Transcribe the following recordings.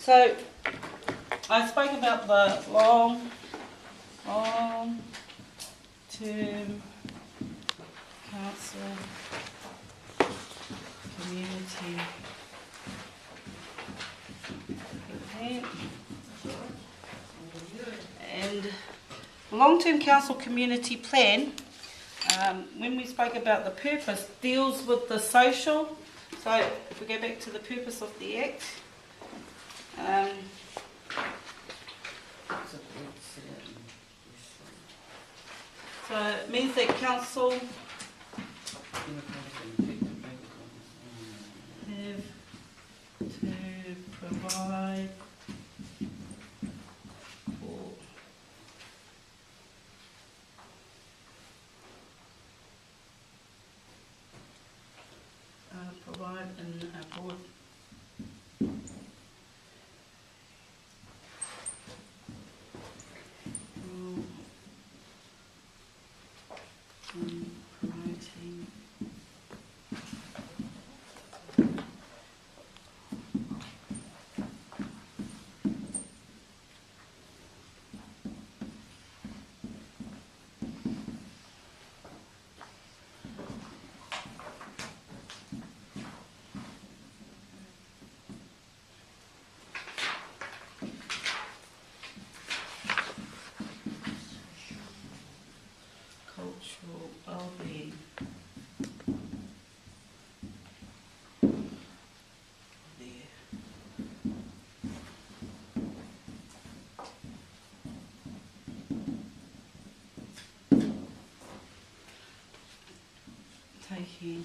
So I spoke about the long-term council community plan. And long-term council community plan, when we spoke about the purpose, deals with the social. So if we go back to the purpose of the Act, so it means that council have to provide for provide an board promoting cultural well-being. Taking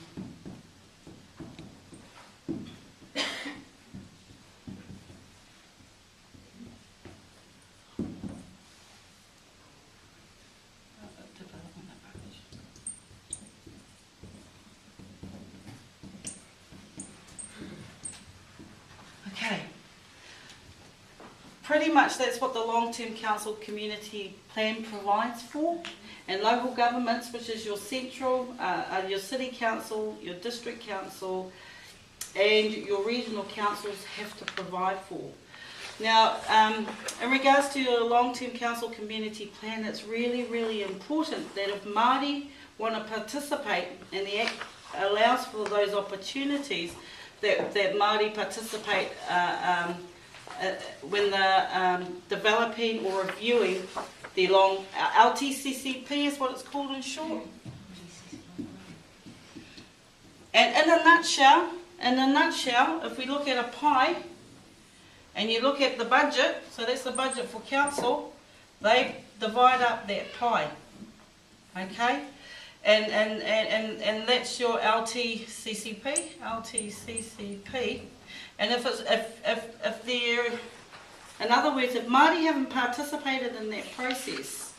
development approach. Okay. Pretty much that's what the long-term council community plan provides for. And local governments, which is your central, your city council, your district council, and your regional councils have to provide for. Now, in regards to your long-term council community plan, it's really, really important that if Māori want to participate, and the Act allows for those opportunities, that Māori participate when they're developing or reviewing the LTCCP is what it's called in short. And in a nutshell, if we look at a pie, and you look at the budget, so that's the budget for council, they divide up that pie, okay? And that's your LTCCP, and if they're, in other words, if Māori haven't participated in that process,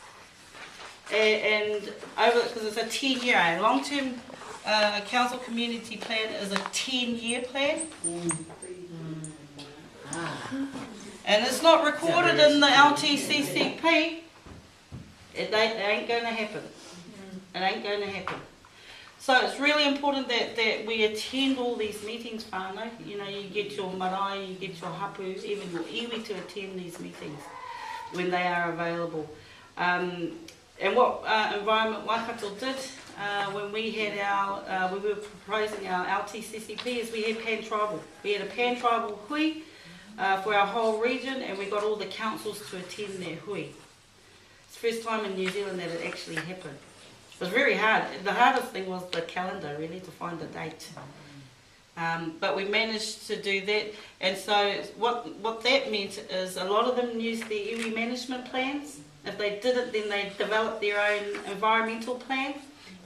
and over, because it's a 10-year, long-term council community plan is a 10-year plan, and it's not recorded in the LTCCP, it ain't going to happen. It ain't going to happen. So it's really important that we attend all these meetings, whānau. You know, you get your marae, you get your hapu, even your iwi to attend these meetings when they are available. And what Environment Waikato did when we had we were proposing our LTCCP is we had pan-tribal. We had a pan-tribal hui for our whole region, and we got all the councils to attend their hui. It's the first time in New Zealand that it actually happened. It was very hard. The hardest thing was the calendar, really, to find a date. But we managed to do that. And so what that meant is a lot of them used their iwi management plans. If they didn't, then they developed their own environmental plan,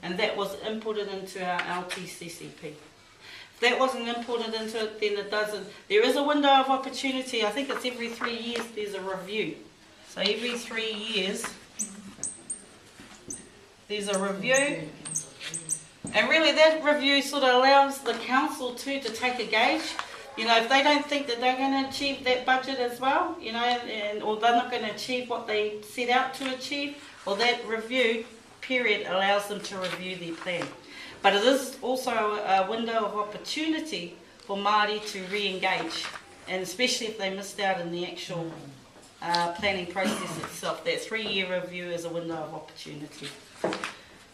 and that was inputted into our LTCCP. If that wasn't inputted into it, then it doesn't. There is a window of opportunity. I think it's every 3 years there's a review. So every 3 years there's a review, and really that review sort of allows the council to take a gauge. You know, if they don't think that they're going to achieve that budget as well, you know, or they're not going to achieve what they set out to achieve, well, that review period allows them to review their plan. But it is also a window of opportunity for Māori to re-engage and especially if they missed out in the actual planning process itself. That 3-year review is a window of opportunity.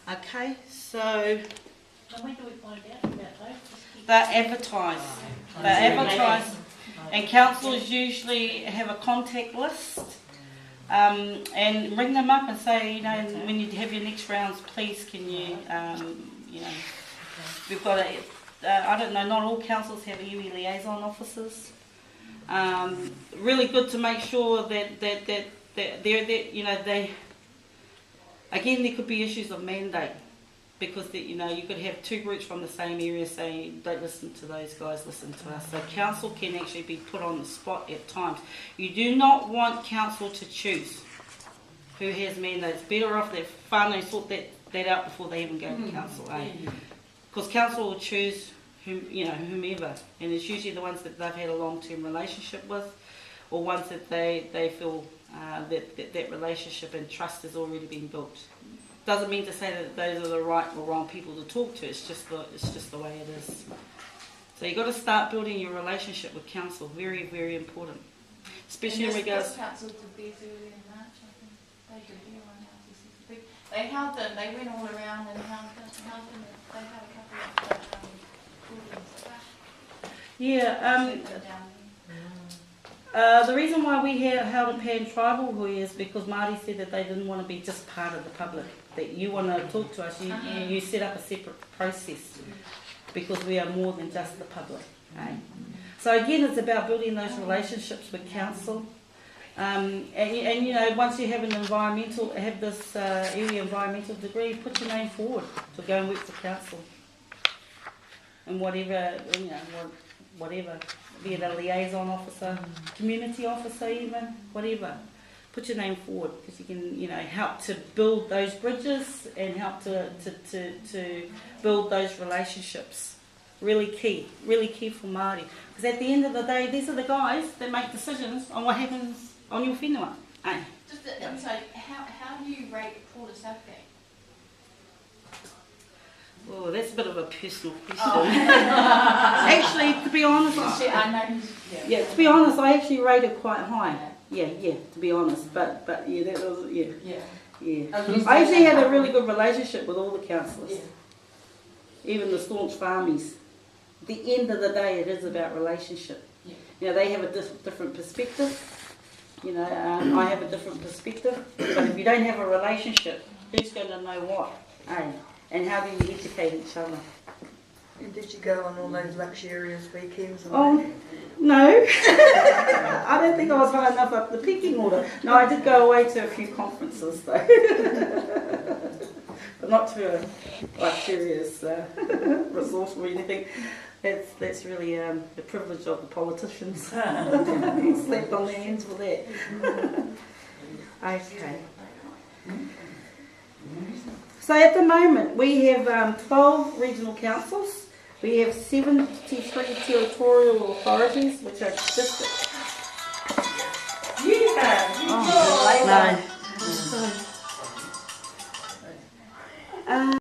Okay, so And when do we find out about those? they're advertised. They're advertised, and councils usually have a contact list. And ring them up and say, you know, when you have your next rounds, please can you, you know, we've got a, I don't know, not all councils have iwi liaison officers. Really good to make sure that they're, you know, they, again, there could be issues of mandate. Because you know, you could have two groups from the same area saying, don't listen to those guys, listen to us. So council can actually be put on the spot at times. You do not want council to choose who has mandates. Better off that whānau sort that out before they even go to council, eh? Because council will choose whomever, and it's usually the ones that they've had a long-term relationship with, or ones that they feel that relationship and trust has already been built. Doesn't mean to say that those are the right or wrong people to talk to. It's just the way it is. So you've got to start building your relationship with council. Very, very important, especially in regards. This council to be early in March, I think they did here on LTCCP. They held them. They went all around and held them. They had a couple of Yeah. The reason why we held a Pan Tribal hui is because Māori said that they didn't want to be just part of the public. That you want to talk to us, you set up a separate process because we are more than just the public. Eh? So again, it's about building those relationships with council. And you know, once you have this area environmental degree, put your name forward to go and work for council. And whatever, you know, whatever. Be it a liaison officer, community officer even, whatever. Put your name forward because you can, you know, help to build those bridges and help to build those relationships. Really key for Māori. Because at the end of the day, these are the guys that make decisions on what happens on your whenua. Eh? Just an insight, how do you rate Port of Southgate? Oh, that's a bit of a personal question. Actually, to be honest, to be honest, I actually rate it quite high. Yeah, to be honest, but yeah, that was I actually had a really good relationship with all the councillors, even the staunch farmies. At the end of the day, it is about relationship. You know, they have a different perspective. You know, I have a different perspective. But if you don't have a relationship, who's going to know what? Eh? And how do you educate each other? And did you go on all those luxurious weekends? Oh, no. I don't think I was high enough up the pecking order. No, I did go away to a few conferences though. But not to a luxurious resort or anything. That's really the privilege of the politicians. Slept on their hands for that. Okay. So at the moment we have 12 regional councils, we have 73 territorial authorities, which are districts. No.